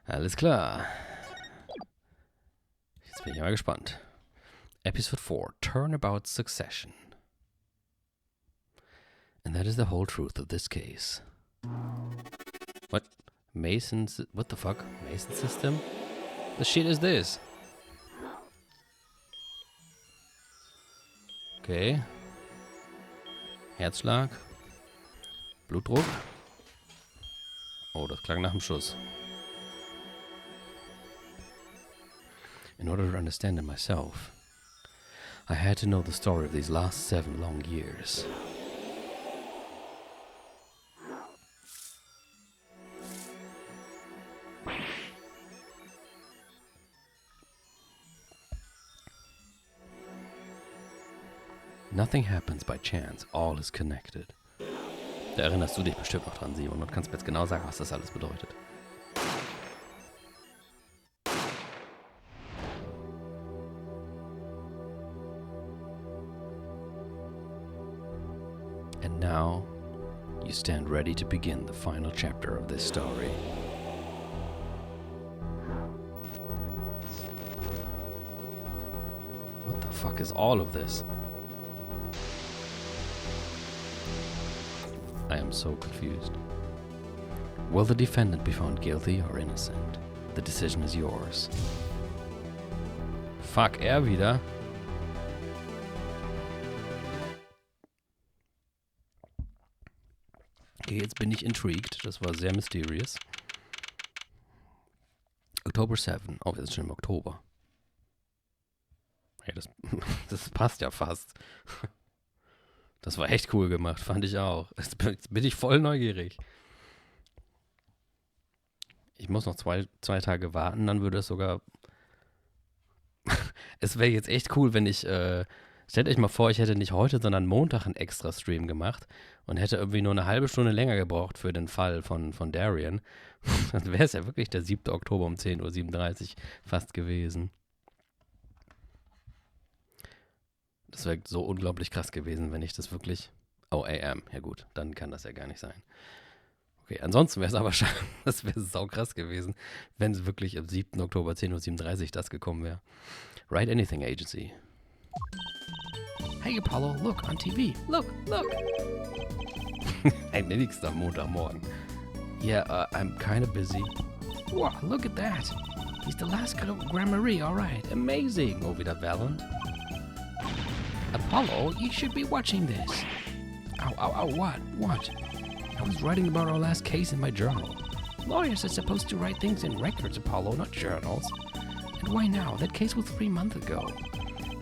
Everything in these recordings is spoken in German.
Alles klar. Jetzt bin ich mal gespannt. Episode 4, Turnabout Succession. And that is the whole truth of this case. What? Mason's... What the fuck? Mason system? The shit is this? Okay. Herzschlag. Blutdruck. Oh, das klang nach dem Schuss. In order to understand it myself, I had to know the story of these last 7 long years. Nothing happens by chance, all is connected. Da erinnerst du dich bestimmt noch dran, Simon, und kannst mir jetzt genau sagen, was das alles bedeutet. And now, you stand ready to begin the final chapter of this story. What the fuck is all of this? I am so confused. Will the defendant be found guilty or innocent? The decision is yours. Fuck, er wieder. Okay, jetzt bin ich intrigued. Das war sehr mysterious. October 7. Oh, wir sind schon im Oktober. Hey, das passt ja fast. Das war echt cool gemacht, fand ich auch. Jetzt bin ich voll neugierig. Ich muss noch zwei Tage warten, dann würde es sogar... Es wäre jetzt echt cool, wenn ich... Stellt euch mal vor, ich hätte nicht heute, sondern Montag einen extra Stream gemacht und hätte irgendwie nur eine halbe Stunde länger gebraucht für den Fall von Darian. Dann wäre es ja wirklich der 7. Oktober um 10:37 Uhr fast gewesen. Das wäre so unglaublich krass gewesen, wenn ich das wirklich... Oh, AM. Ja gut, dann kann das ja gar nicht sein. Okay, ansonsten wäre es aber schon... Das wäre saukrass gewesen, wenn es wirklich am 7. Oktober 10:37 Uhr das gekommen wäre. Write Anything Agency. Hey Apollo, look on TV. Look. Ein nächster Montagmorgen. Yeah, I'm kind of busy. Wow, look at that. He's the last Grammary, all right. Amazing. Oh, wieder Valent. Apollo, you should be watching this. Ow, what? I was writing about our last case in my journal. Lawyers are supposed to write things in records, Apollo, not journals. And why now? That case was 3 months ago.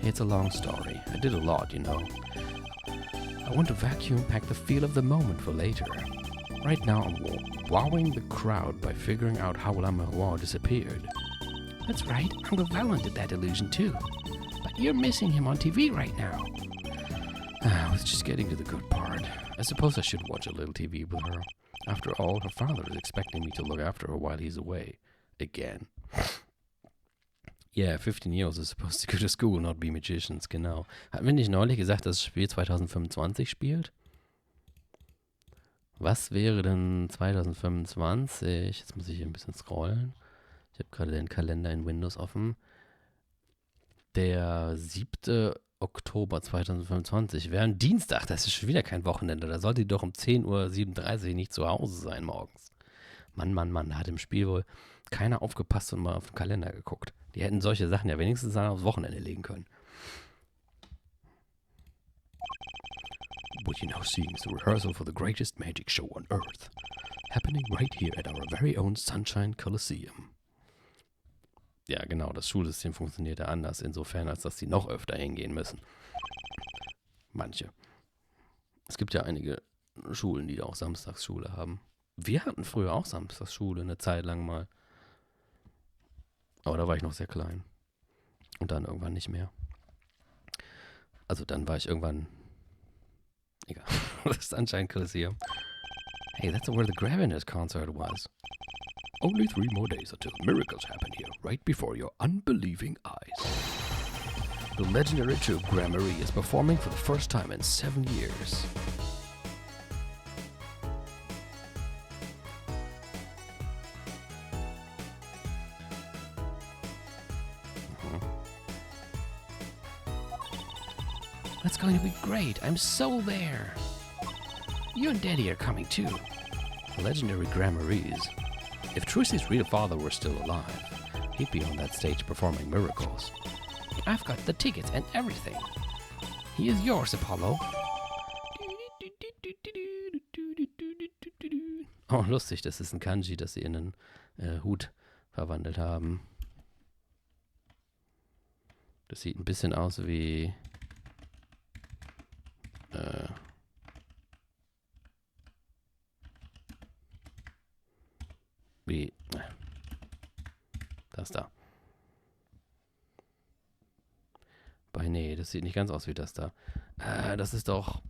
It's a long story. I did a lot, you know. I want to vacuum pack the feel of the moment for later. Right now, I'm wowing the crowd by figuring out how Lamorois disappeared. That's right, Uncle Valent did that illusion too. But you're missing him on TV right now. I was just getting to the good part. I suppose I should watch a little TV with her. After all, her father is expecting me to look after her while he's away. Again. Yeah, 15-year-olds are supposed to go to school, not be magicians, genau. Hatten wir nicht neulich gesagt, dass das Spiel 2025 spielt? Was wäre denn 2025? Jetzt muss ich hier ein bisschen scrollen. Ich habe gerade den Kalender in Windows offen. Der 7. Oktober 2025 wäre ein Dienstag. Das ist schon wieder kein Wochenende. Da sollte die doch um 10:37 Uhr nicht zu Hause sein morgens. Mann, da hat im Spiel wohl keiner aufgepasst und mal auf den Kalender geguckt. Die hätten solche Sachen ja wenigstens aufs Wochenende legen können. What you now see is the rehearsal for the greatest magic show on Earth. Happening right here at our very own Sunshine Coliseum. Ja, genau, das Schulsystem funktioniert ja anders, insofern, als dass sie noch öfter hingehen müssen. Manche. Es gibt ja einige Schulen, die auch Samstagsschule haben. Wir hatten früher auch Samstagsschule, eine Zeit lang mal. Aber da war ich noch sehr klein. Und dann irgendwann nicht mehr. Also dann war ich irgendwann... Egal. Das Sunshine Coliseum. Hey, that's where the Gravener's concert was. Only 3 more days until miracles happen here, right before your unbelieving eyes. The legendary troupe Gramarye is performing for the first time in 7 years. That's going to be great. I'm so there. You and Daddy are coming too. The legendary Grammarese. If Trucy's real father were still alive, he'd be on that stage performing miracles. I've got the tickets and everything. He is yours, Apollo. Oh, lustig, das ist ein Kanji, das sie in einen Hut verwandelt haben. Das sieht ein bisschen aus wie... Das da. Nee, das sieht nicht ganz aus wie das da. Das ist doch...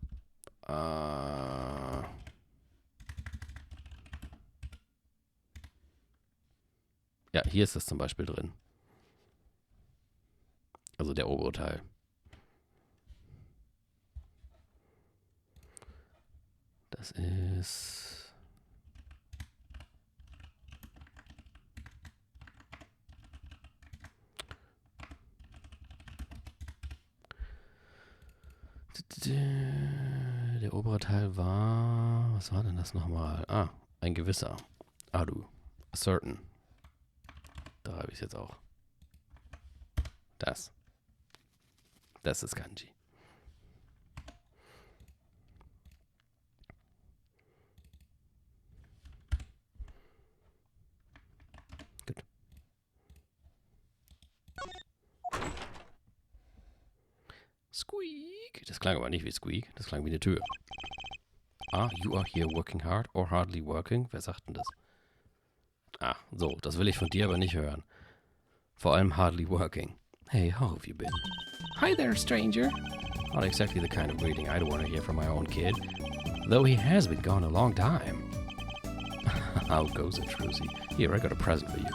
Ja, hier ist das zum Beispiel drin. Also der obere Teil. Das ist... Der obere Teil war... Was war denn das nochmal? Ein gewisser. Adu. A certain. Da habe ich es jetzt auch. Das. Das ist Kanji. Gut. Squeak. Das klang aber nicht wie Squeak. Das klang wie eine Tür. You are here working hard or hardly working? Wer sagt denn das? So, das will ich von dir aber nicht hören. Vor allem hardly working. Hey, how have you been? Hi there, stranger. Not exactly the kind of greeting I'd want to hear from my own kid. Though he has been gone a long time. How goes it, Trucy? Here, I got a present for you.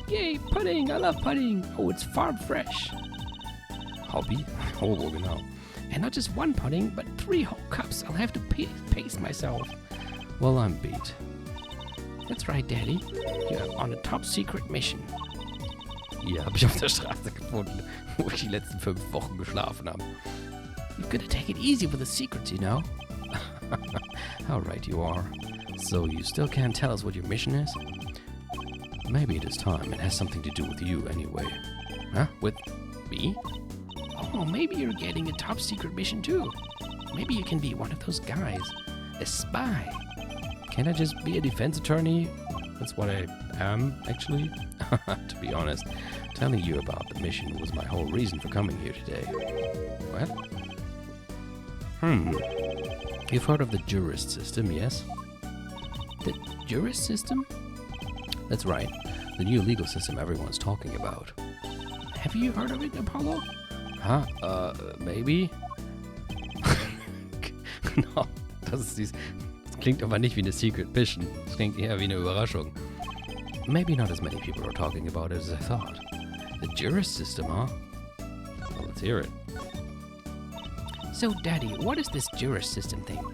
Yay, pudding! I love pudding! Oh, it's farm fresh. Hobby? Oh, genau. And not just one pudding, but 3 whole cups. I'll have to pace myself. Well, I'm beat. That's right, Daddy. You're on a top-secret mission. Hier habe ich auf der Straße gefunden, wo ich die letzten 5 Wochen geschlafen habe. You've got to take it easy with the secrets, you know. How right you are. So you still can't tell us what your mission is? Maybe it is time. It has something to do with you anyway. Huh? With me? Oh, maybe you're getting a top-secret mission too. Maybe you can be one of those guys. A spy. Can't I just be a defense attorney? That's what I am, actually. To be honest, telling you about the mission was my whole reason for coming here today. What? You've heard of the jurist system, yes? The jurist system? That's right. The new legal system everyone's talking about. Have you heard of it, Apollo? Maybe? Genau, das klingt aber nicht wie eine Secret Mission. Das klingt eher wie eine Überraschung. Maybe not as many people are talking about it as I thought. The jurist system, huh? Well, let's hear it. So, Daddy, what is this jurist system thing?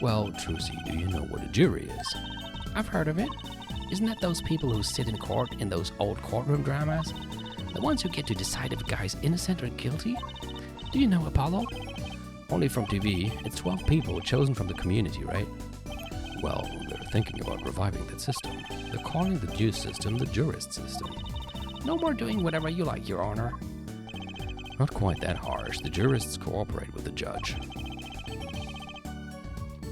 Well, Trucy, do you know what a jury is? I've heard of it. Isn't that those people who sit in court in those old courtroom dramas? The ones who get to decide if a guy's innocent or guilty? Do you know, Apollo? Only from TV. It's 12 people chosen from the community, right? Well, they're thinking about reviving that system. They're calling the Jew system the jurist system. No more doing whatever you like, Your Honor. Not quite that harsh. The jurists cooperate with the judge.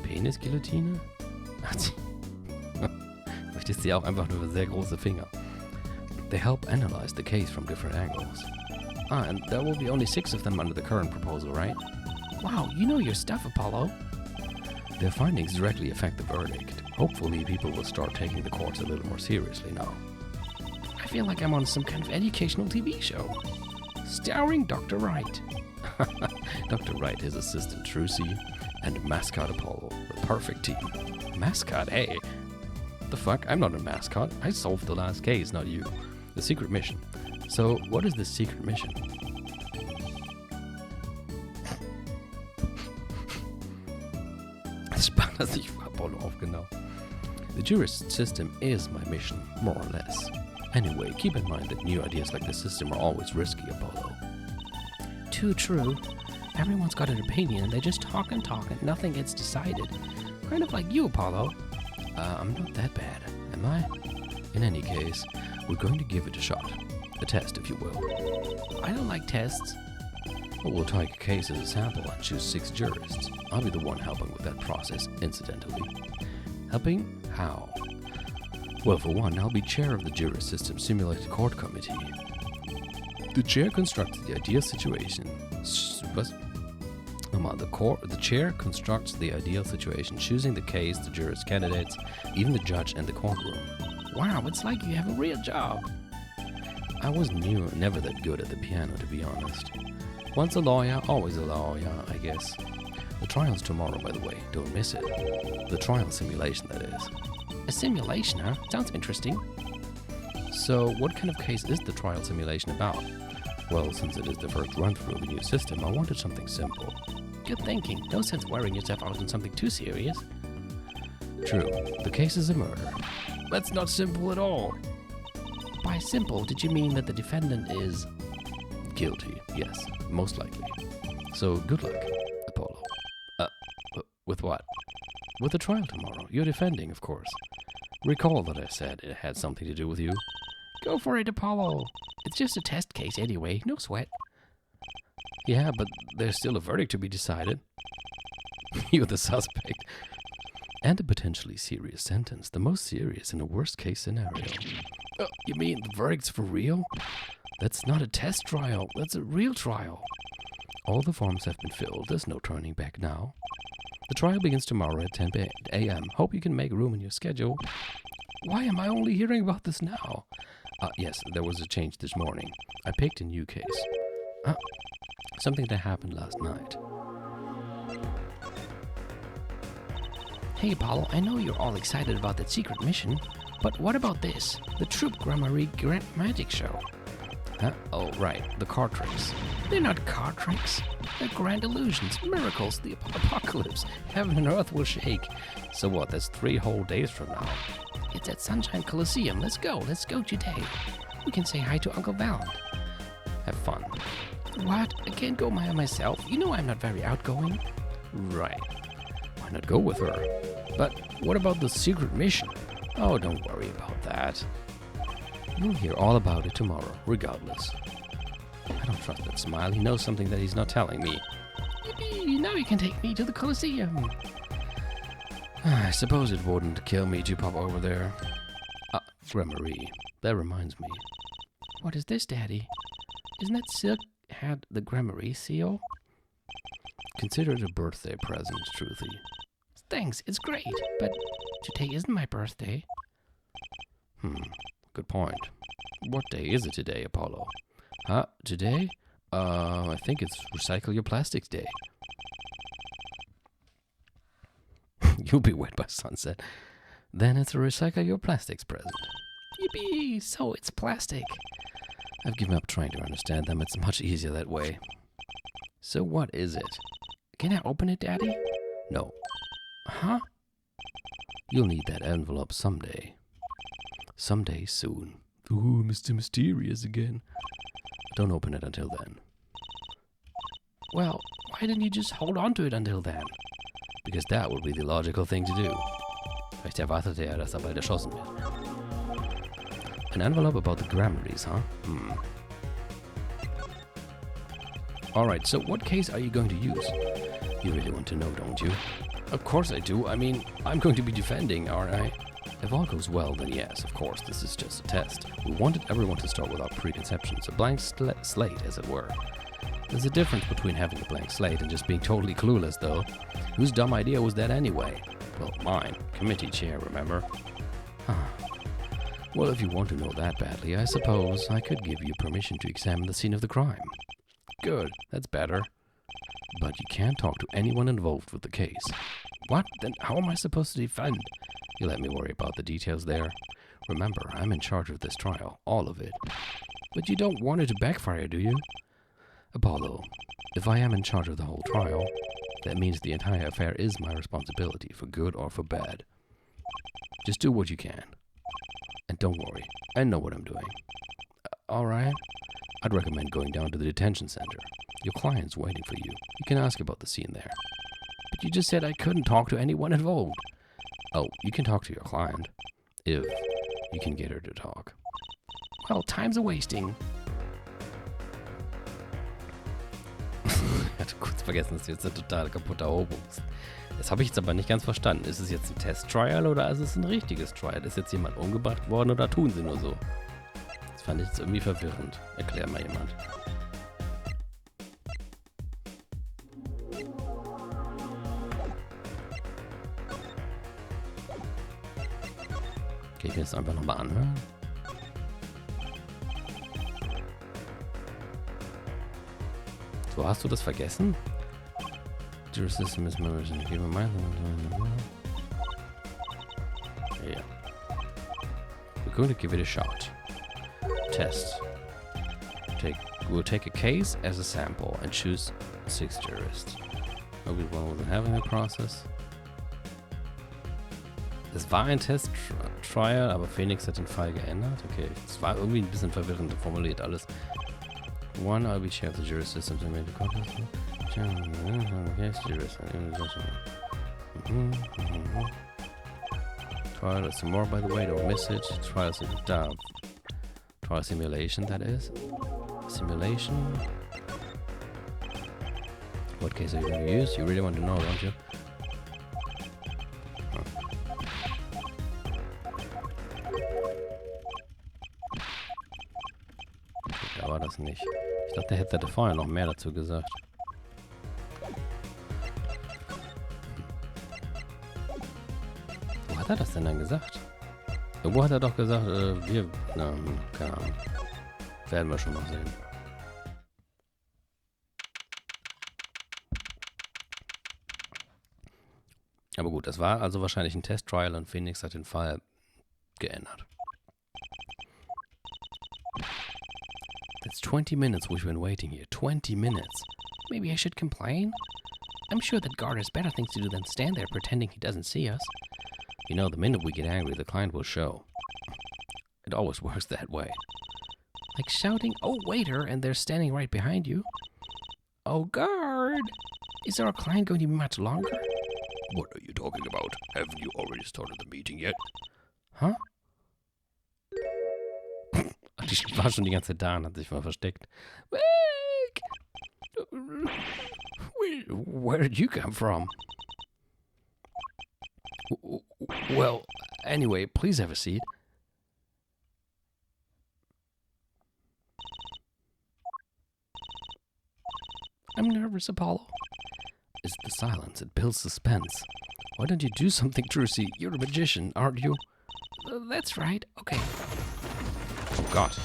Penisguillotine? Vielleicht ist sie auch einfach nur sehr große Finger. They help analyze the case from different angles. And there will be only 6 of them under the current proposal, right? Wow, you know your stuff, Apollo. Their findings directly affect the verdict. Hopefully, people will start taking the courts a little more seriously now. I feel like I'm on some kind of educational TV show. Starring Dr. Wright. Dr. Wright, his assistant Trucy, and mascot Apollo. The perfect team. Mascot, hey. The fuck? I'm not a mascot. I solved the last case, not you. The secret mission. So, what is this secret mission? Spannt er sich vor Apollo auf, genau. The jurist system is my mission, more or less. Anyway, keep in mind that new ideas like this system are always risky, Apollo. too true. Everyone's got an opinion, and they just talk and talk, and nothing gets decided. Kind of like you, Apollo. I'm not that bad, am I? In any case, we're going to give it a shot. A test, if you will. I don't like tests. Well, we'll take a case as a sample and choose 6 jurists. I'll be the one helping with that process, incidentally. Helping? How? Well, for one, I'll be chair of the jury system simulated court committee. The chair constructs the ideal situation. The chair constructs the ideal situation, choosing the case, the jurist candidates, even the judge and the courtroom. Wow, it's like you have a real job. I was never that good at the piano, to be honest. Once a lawyer, always a lawyer, I guess. The trial's tomorrow, by the way. Don't miss it. The trial simulation, that is. A simulation, huh? Sounds interesting. So, what kind of case is the trial simulation about? Well, since it is the first run-through of a new system, I wanted something simple. Good thinking. No sense wearing yourself out on something too serious. True. The case is a murder. That's not simple at all. By simple, did you mean that the defendant is guilty? Yes, most likely. So, good luck, Apollo. With what? With the trial tomorrow. You're defending, of course. Recall that I said it had something to do with you. Go for it, Apollo. It's just a test case anyway. No sweat. Yeah, but there's still a verdict to be decided. You're the suspect. And a potentially serious sentence. The most serious in a worst-case scenario. You mean the verdict's for real? That's not a test trial. That's a real trial. All the forms have been filled. There's no turning back now. The trial begins tomorrow at 10 a.m. Hope you can make room in your schedule. Why am I only hearing about this now? Yes, there was a change this morning. I picked a new case. Something that happened last night. Hey, Apollo, I know you're all excited about that secret mission, but what about this? The Troop Gramarye Grand Magic Show. Huh? Oh, right, the card tricks. They're not card tricks. They're grand illusions, miracles, the apocalypse. Heaven and earth will shake. So what, that's 3 whole days from now. It's at Sunshine Coliseum. Let's go today. We can say hi to Uncle Valent. Have fun. What? I can't go by myself. You know I'm not very outgoing. Right. Why not go with her? But what about the secret mission? Oh, don't worry about that. You'll hear all about it tomorrow, regardless. I don't trust that smile. He knows something that he's not telling me. Yippee! Now you can take me to the Coliseum. I suppose it wouldn't kill me to pop over there. Gramarye. That reminds me. What is this, Daddy? Isn't that silk hat the Gramarye seal? Consider it a birthday present, Truthy. Thanks, it's great, but today isn't my birthday. Good point. What day is it today, Apollo? Today? I think it's Recycle Your Plastics Day. You'll be wet by sunset. Then it's a Recycle Your Plastics present. Yippee! So it's plastic. I've given up trying to understand them. It's much easier that way. So what is it? Can I open it, Daddy? No. Huh? You'll need that envelope someday. Someday soon. Ooh, Mr. Mysterious again. Don't open it until then. Well, why didn't you just hold on to it until then? Because that would be the logical thing to do. Vielleicht erwartete das aber erschossen wird. An envelope about the Gramaryes, huh? Alright, so what case are you going to use? You really want to know, don't you? Of course I do. I mean, I'm going to be defending, aren't I? If all goes well, then yes, of course, this is just a test. We wanted everyone to start without preconceptions, a blank slate, as it were. There's a difference between having a blank slate and just being totally clueless, though. Whose dumb idea was that anyway? Well, mine. Committee chair, remember? Well, if you want to know that badly, I suppose I could give you permission to examine the scene of the crime. Good, that's better. But you can't talk to anyone involved with the case. What? Then how am I supposed to defend? You let me worry about the details there. Remember, I'm in charge of this trial, all of it. But you don't want it to backfire, do you? Apollo, if I am in charge of the whole trial, that means the entire affair is my responsibility, for good or for bad. Just do what you can. And don't worry, I know what I'm doing. Alright? I'd recommend going down to the detention center. Your client's waiting for you. You can ask about the scene there. But you just said I couldn't talk to anyone involved. Oh, you can talk to your client. If you can get her to talk. Well, time's a-wasting. Ich hatte kurz vergessen, dass du jetzt ein total kaputter Hobo bist. Das habe ich jetzt aber nicht ganz verstanden. Ist es jetzt ein Test-Trial oder ist es ein richtiges Trial? Ist jetzt jemand umgebracht worden oder tun sie nur so? Das fand ich jetzt irgendwie verwirrend. Erklär mal jemand. Okay, ich will jetzt einfach nochmal anhören. So, hast du das vergessen? Your system is members in human mind. Yeah. We're going to give it a shot. Test. We'll take a case as a sample and choose 6 jurists. Nobody wasn't having the process. Es war ein Test-Trial, aber Phoenix hat den Fall geändert. Okay, es war irgendwie ein bisschen verwirrend formuliert alles. One, I'll be chair of the jury system to make the contest. Trial is more, by the way, don't miss it. Trial simulation, that is. Simulation. What case are you going to use? You really want to know, don't you? Da war das nicht. Ich dachte, der hätte vorher noch mehr dazu gesagt. Wo hat er das denn dann gesagt? Irgendwo hat er doch gesagt, keine Ahnung. Werden wir schon noch sehen. Aber gut, das war also wahrscheinlich ein Test-Trial und Phoenix hat den Fall geändert. It's 20 minutes we've been waiting here. 20 minutes. Maybe I should complain? I'm sure that guard has better things to do than stand there pretending he doesn't see us. You know, the minute we get angry, the client will show. It always works that way. Like shouting, "Oh, waiter," and they're standing right behind you. Oh, guard! Is our client going to be much longer? What are you talking about? Haven't you already started the meeting yet? Huh? Die war schon die ganze Zeit da und hat sich mal versteckt. Weg! Where did you come from? Well, anyway, please have a seat. I'm nervous, Apollo. It's the silence. It builds suspense. Why don't you do something, Trucy? You're a magician, aren't you? That's right. Okay. Oh Gott.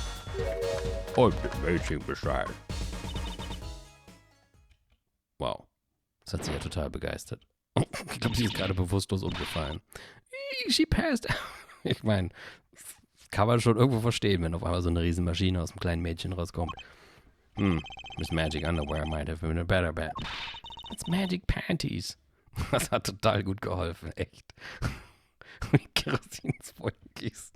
I'm the amazing Messiah. Wow. Das hat sie ja total begeistert. Ich glaube, sie ist gerade bewusstlos umgefallen. She passed. Ich meine, kann man schon irgendwo verstehen, wenn auf einmal so eine Riesenmaschine aus einem kleinen Mädchen rauskommt. Miss Magic Underwear might have been a better bet. It's Magic Panties. Das hat total gut geholfen, echt. Wie Kerosin ins Feuer gießt.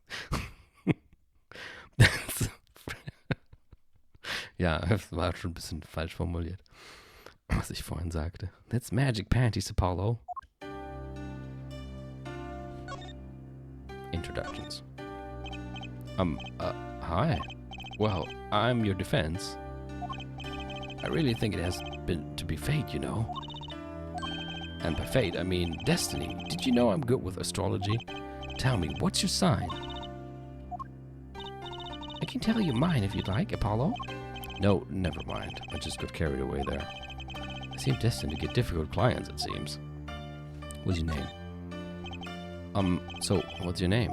Ja, das war schon ein bisschen falsch formuliert, was ich vorhin sagte. That's Magic Panties, Apollo. Introductions. Hi. Well, I'm your defense. I really think it has been to be fate, you know. And by fate, I mean destiny. Did you know I'm good with astrology? Tell me, what's your sign? I can tell you mine if you'd like, Apollo. No, never mind. I just got carried away there. I seem destined to get difficult clients, it seems. What's your name? So, what's your name?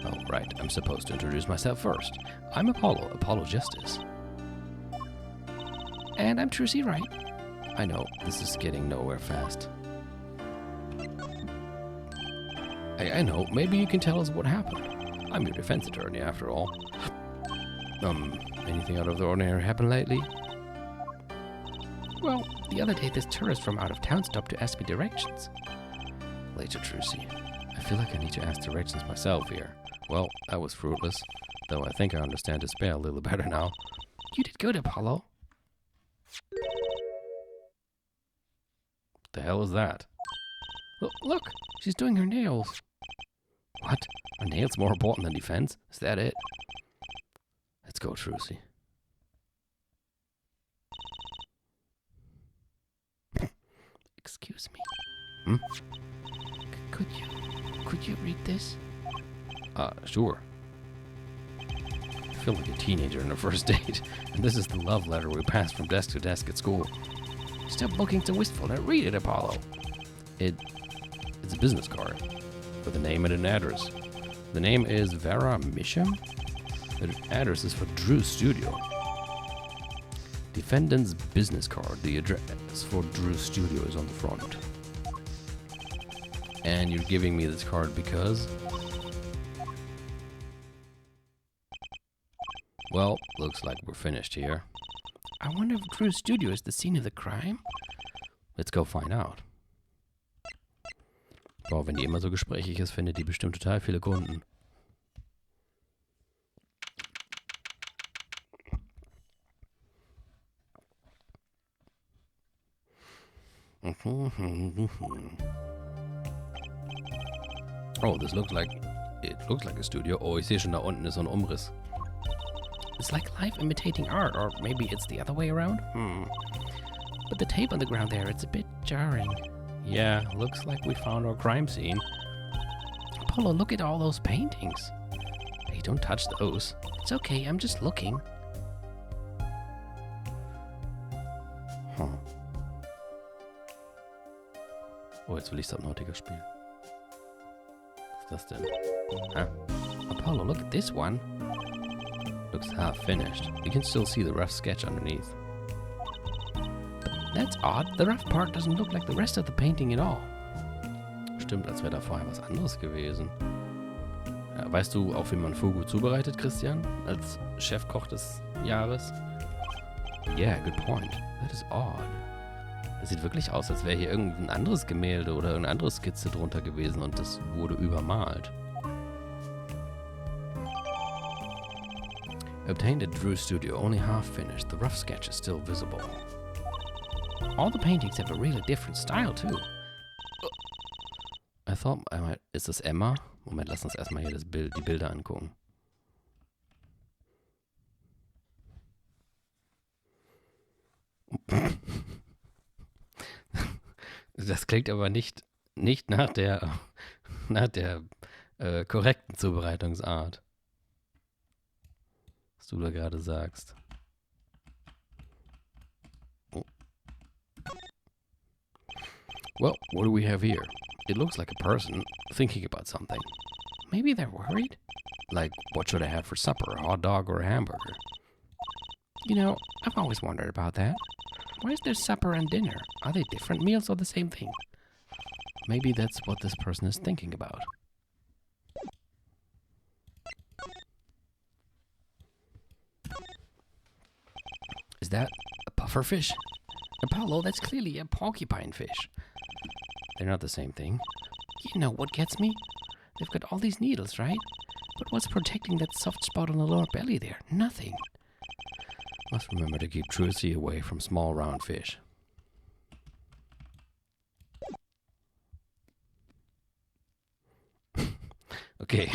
Oh, right. I'm supposed to introduce myself first. I'm Apollo Justice. And I'm Trucy Wright. I know, this is getting nowhere fast. I know, maybe you can tell us what happened. I'm your defense attorney, after all. Anything out of the ordinary happened lately? Well, the other day this tourist from out of town stopped to ask me directions. Later, Trucy. I feel like I need to ask directions myself here. Well, that was fruitless, though I think I understand despair a little better now. You did good, Apollo. The hell is that? Look, she's doing her nails. What? Are nails more important than defense? Is that it? Let's go, Trucy. Excuse me. Hmm? Could you read this? Sure. I feel like a teenager in a first date, and this is the love letter we passed from desk to desk at school. Stop looking so wistful and read it, Apollo. It's a business card with a name and an address. The name is Vera Misham. The address is for Drew's studio. Defendant's business card. The address for Drew's studio is on the front. And you're giving me this card because... Well, looks like we're finished here. I wonder if Drew's studio is the scene of the crime? Let's go find out. Boah, wenn die immer so gesprächig ist, findet die bestimmt total viele Kunden. Oh, it looks like a studio. Oh, ich sehe schon, da unten ist so ein Umriss. It's like life imitating art, or maybe it's the other way around? But the tape on the ground there, it's a bit jarring. Yeah, looks like we found our crime scene. Apollo, look at all those paintings. Hey, don't touch those. It's okay, I'm just looking. Huh. Oh, jetzt will ich Subnautica spielen. Was ist das denn? Huh? Apollo, look at this one. Looks half finished. You can still see the rough sketch underneath. That's odd. The rough part doesn't look like the rest of the painting at all. Stimmt, als wäre da vorher was anderes gewesen. Ja, weißt du, auch wie man Fugu zubereitet, Christian? Als Chefkoch des Jahres? Yeah, good point. That is odd. Das sieht wirklich aus, als wäre hier irgendein anderes Gemälde oder irgendeine andere Skizze drunter gewesen und das wurde übermalt. Obtained at Drew's studio, only half finished. The rough sketch is still visible. All the paintings have a really different style, too. I thought I might... Ist das Emma? Moment, lass uns erstmal hier die Bilder angucken. Das klingt aber nicht nach der korrekten Zubereitungsart. Was du da gerade sagst. Oh. Well, what do we have here? It looks like a person thinking about something. Maybe they're worried? Like, what should I have for supper, a hot dog or a hamburger? You know, I've always wondered about that. Why is there supper and dinner? Are they different meals or the same thing? Maybe that's what this person is thinking about. Is that a pufferfish? Apollo, that's clearly a porcupine fish. They're not the same thing. You know what gets me? They've got all these needles, right? But what's protecting that soft spot on the lower belly there? Nothing. Must remember to keep Trucy away from small round fish. Okay.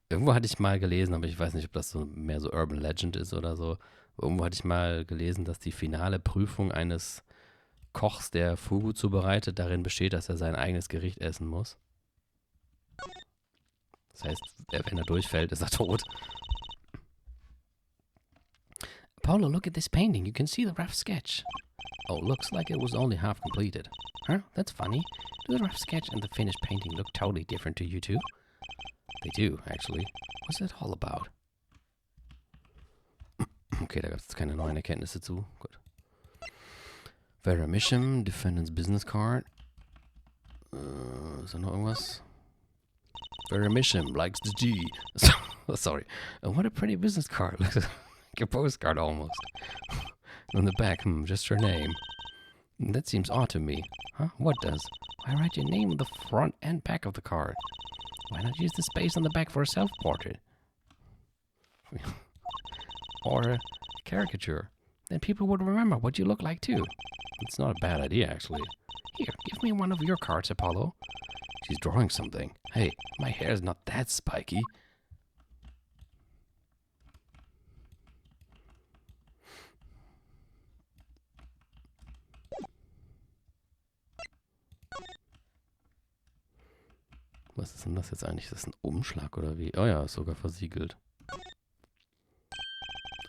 Irgendwo hatte ich mal gelesen, aber ich weiß nicht, ob das so mehr so Urban Legend ist oder so. Irgendwo hatte ich mal gelesen, dass die finale Prüfung eines Kochs, der Fugu zubereitet, darin besteht, dass er sein eigenes Gericht essen muss. Das heißt, wenn er durchfällt, ist er tot. Paulo, look at this painting. You can see the rough sketch. Oh, looks like it was only half completed. Huh? That's funny. Do the rough sketch and the finished painting look totally different to you two? They do, actually. What's that all about? Okay, da gab es keine neuen Erkenntnisse zu. Gut. Vera Misham, Defendant's Business Card. Ist da noch irgendwas? Vera Misham likes the G. Sorry. What a pretty business card. Looks like a postcard almost. On the back, just her name. That seems odd to me. Huh? What does? Why write your name on the front and back of the card? Why not use the space on the back for a self-portrait? Or caricature. Then people would remember what you look like too. It's not a bad idea, actually. Here, give me one of your cards, Apollo. She's drawing something. Hey, my hair's not that spiky. Was ist denn das jetzt eigentlich? Ist das ein Umschlag oder wie? Oh ja, ist sogar versiegelt.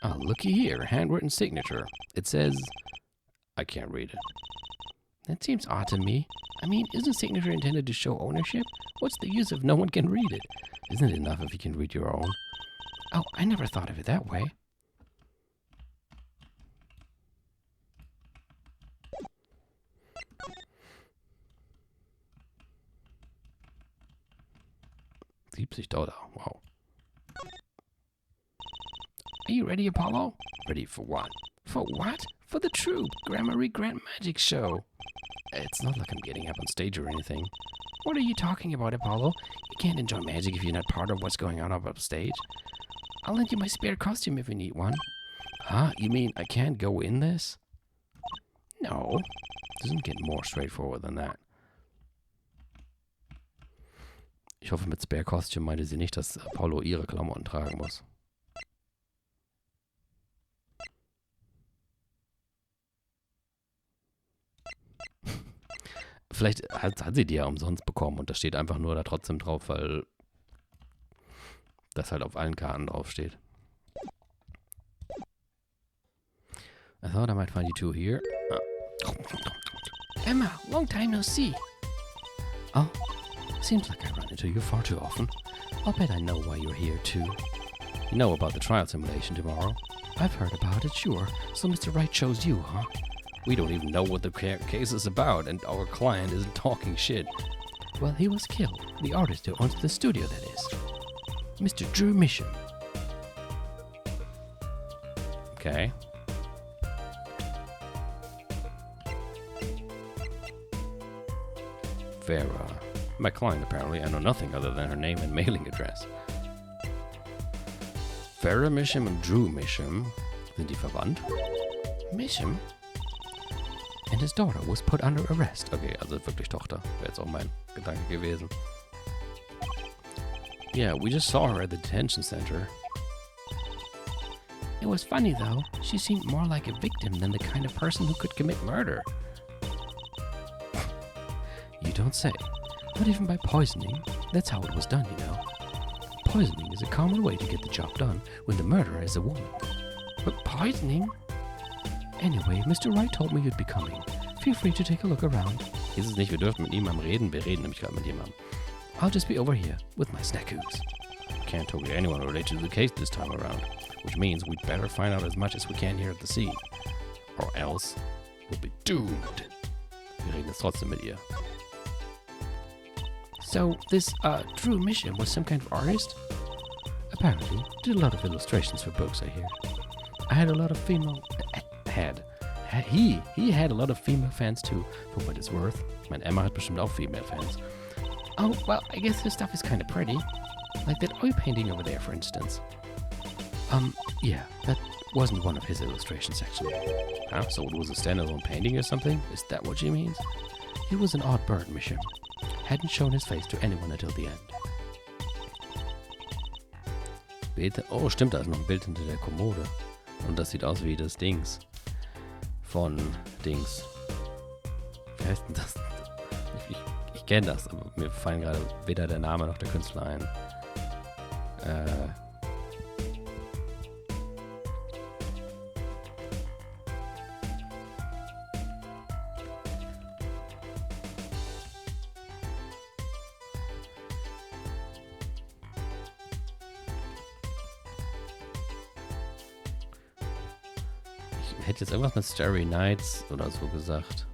Oh, looky here. Handwritten signature. It says... I can't read it. That seems odd to me. I mean, isn't signature intended to show ownership? What's the use if no one can read it? Isn't it enough if you can read your own? Oh, I never thought of it that way. $70. Wow. Are you ready, Apollo? Ready for what? For what? For the troop Grammary Grant Magic Show. It's not like I'm getting up on stage or anything. What are you talking about, Apollo? You can't enjoy magic if you're not part of what's going on up stage. I'll lend you my spare costume if you need one. Huh? You mean I can't go in this? No. Doesn't get more straightforward than that. Ich hoffe, mit Spare Costume meinte sie nicht, dass Apollo ihre Klamotten tragen muss. Vielleicht hat sie die ja umsonst bekommen und das steht einfach nur da trotzdem drauf, weil das halt auf allen Karten draufsteht. I thought I might find you two here. Emma, long time no see. Oh, seems like I run into you far too often. I'll bet I know why you're here too. You know about the trial simulation tomorrow? I've heard about it, sure. So Mr. Wright chose you, huh? We don't even know what the case is about, and our client isn't talking shit. Well, he was killed. The artist who owns the studio, that is. Mr. Drew Misham. Okay. Vera. My client, apparently. I know nothing other than her name and mailing address. Vera Misham und Drew Misham. Sind die verwandt? Misham? And his daughter was put under arrest. Okay, also wirklich Tochter. Wäre jetzt auch mein Gedanke gewesen. Yeah, we just saw her at the detention center. It was funny though. She seemed more like a victim than the kind of person who could commit murder. You don't say. Not even by poisoning. That's how it was done, you know. Poisoning is a common way to get the job done when the murderer is a woman. But poisoning? Anyway, Mr. Wright told me you'd be coming. Feel free to take a look around. Hieß es nicht, wir dürfen mit niemandem reden? Wir reden nämlich gerade mit jemandem. I'll just be over here with my snackoos. Can't talk to anyone related to the case this time around, which means we'd better find out as much as we can here at the scene. Or else we'll be doomed. Wir reden jetzt trotzdem mit ihr. So, this, Drew Misham was some kind of artist? Apparently, did a lot of illustrations for books, I hear. I had a lot of female... He had a lot of female fans too, for what it's worth. Mein Emma hat bestimmt auch female fans. Oh, well, I guess his stuff is kind of pretty. Like that oil painting over there, for instance. Yeah, that wasn't one of his illustrations, actually. Huh? So it was a standalone painting or something? Is that what she means? He was an odd bird, Misham. Hadn't shown his face to anyone until the end. Bild, oh, stimmt, da ist noch ein Bild hinter der Kommode. Und das sieht aus wie das Dings. Von Dings. Wie heißt denn das? Ich kenne das, aber mir fallen gerade weder der Name noch der Künstler ein. Ich hätte jetzt irgendwas mit Starry Nights oder so gesagt.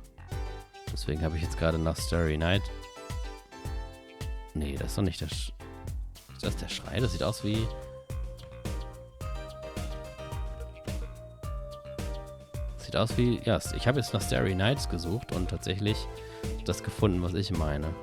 Deswegen habe ich jetzt gerade nach Starry Night. Nee, das ist doch nicht der ist das der Schrei? Das sieht aus wie... Sieht aus wie... Ja, ich habe jetzt nach Starry Nights gesucht und tatsächlich das gefunden, was ich meine.